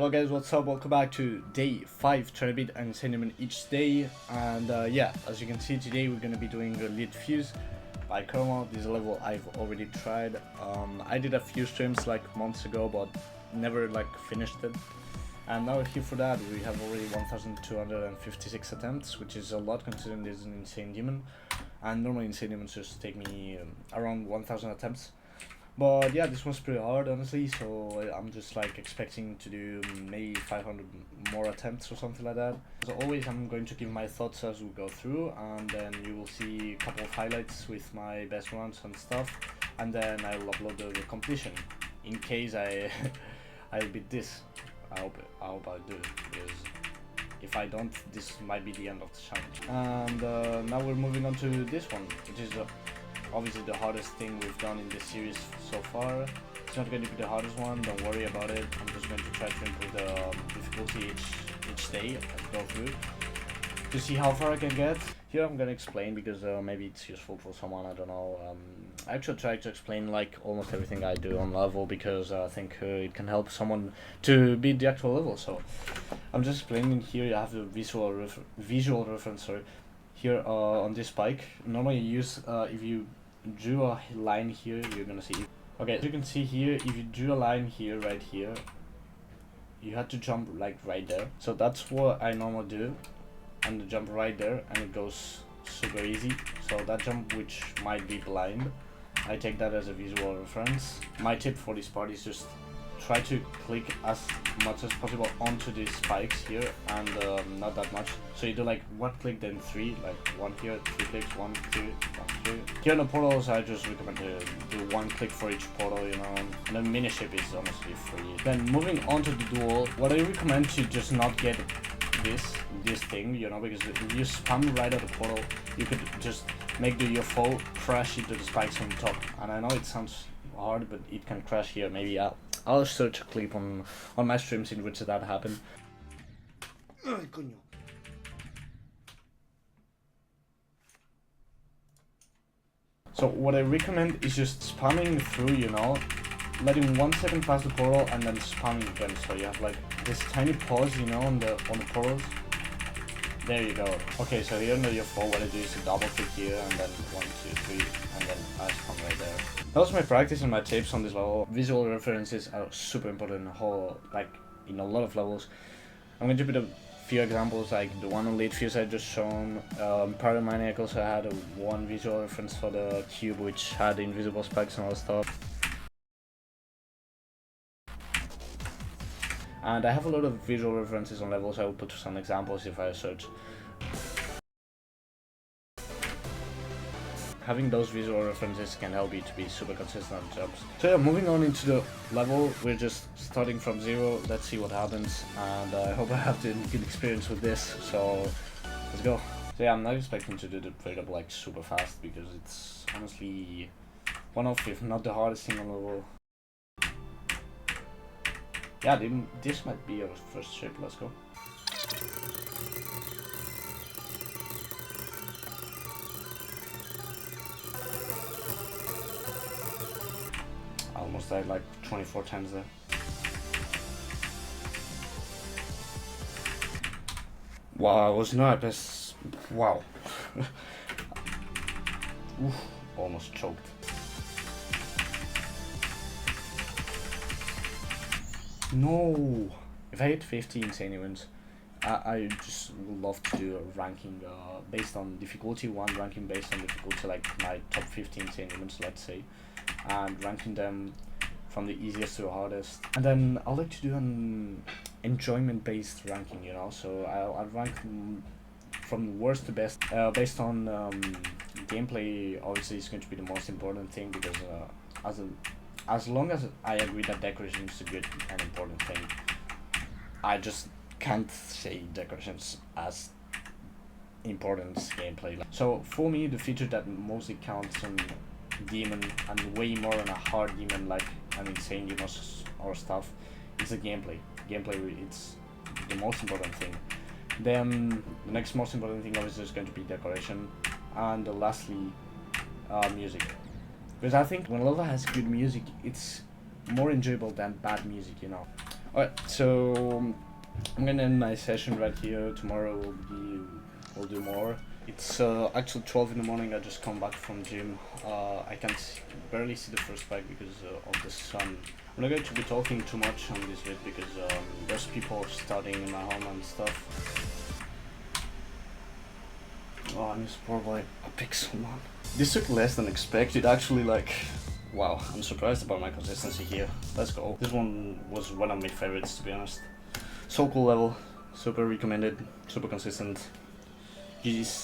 Hello guys, what's up? Welcome back to day 5, trying to beat an insane demon each day. And yeah, as you can see today we're gonna be doing a lead fuse by Chroma. This is a level I've already tried. I did a few streams like months ago, but never like finished it. And now here for that we have already 1256 attempts, which is a lot considering this is an insane demon. And normally insane demons just take me around 1000 attempts. But yeah, this one's pretty hard honestly, so I'm just like expecting to do maybe 500 more attempts or something like that. As always, I'm going to give my thoughts as we go through, and then you will see a couple of highlights with my best runs and stuff, and then I'll upload the completion in case I'll beat this. I hope I do, because if I don't, this might be the end of the challenge. And now we're moving on to this one, which is obviously the hardest thing we've done in this series so far. It's not going to be the hardest one, don't worry about it. I'm just going to try to improve the difficulty each day as I go through to see how far I can get. Here I'm going to explain because maybe it's useful for someone, I don't know. I actually try to explain like almost everything I do on level because I think it can help someone to beat the actual level. So I'm just explaining here. You have the visual reference, sorry. Here on this spike, normally you use if you drew a line here, you're gonna see. Okay, as you can see here, if you drew a line here, right here, you have to jump like right there. So that's what I normally do, and jump right there, and it goes super easy. So that jump, which might be blind, I take that as a visual reference. My tip for this part is just try to click as much as possible onto these spikes here, and not that much. So you do like one click, then three, like one here, 3 clicks, 1, 2, 1, 2. Here in the portals, I just recommend to do one click for each portal, you know, and the mini ship is honestly free. Then moving on to the duel, what I recommend to just not get this thing, you know, because if you spam right at the portal, you could just make your foe crash into the spikes on top. And I know it sounds hard, but it can crash here. Maybe I'll search a clip on my streams in which that happened. Ay, coño. So what I recommend is just spamming through, you know, letting 1 second pass the portal and then spamming again. So you have like this tiny pause, you know, on the portals. There you go. Okay, so here under your foe, what I do is a double click here and then 1, 2, 3, and then I spawn right there. That was my practice and my tips on this level. Visual references are super important in a lot of levels. I'm going to put a few examples, like the one on lead fuse I just shown. Paramaniac also had one visual reference for the cube, which had invisible spikes and all stuff. And I have a lot of visual references on levels. I will put some examples if I search. Having those visual references can help you to be super consistent on jumps. So yeah, moving on into the level, we're just starting from 0. Let's see what happens, and I hope I have a good experience with this, so let's go. So yeah, I'm not expecting to do the breakup like super fast because it's honestly one of, if not the hardest thing on the level. Yeah, this might be our first shape, let's go. I almost died like 24 times there. Wow, I was not best. Wow. Oof, almost choked. No! If I hit 50 insane events, I just would love to do a ranking based on difficulty, one ranking based on difficulty, like my top 15 insane events, let's say, and ranking them from the easiest to the hardest. And then I like to do an enjoyment based ranking, you know, so I'll rank from worst to best based on gameplay. Obviously it's going to be the most important thing, because as long as I agree that decoration is a good and important thing, I just can't say decorations as important as gameplay. So for me, the feature that mostly counts on demon, and way more on a hard demon like an insane demon or stuff, is the gameplay. It's the most important thing. Then the next most important thing obviously is going to be decoration, and lastly music. Because I think when a level has good music, it's more enjoyable than bad music, you know. Alright, so I'm gonna end my session right here. Tomorrow we'll do more. It's actually 12 in the morning. I just come back from gym. I can't barely see the first bike because of the sun. I'm not going to be talking too much on this vid because there's people studying in my home and stuff. Oh, I miss probably a pixel one. This took less than expected. Actually, like, wow, I'm surprised about my consistency here. Let's go. This one was one of my favorites, to be honest. So cool level, super recommended, super consistent. GG's.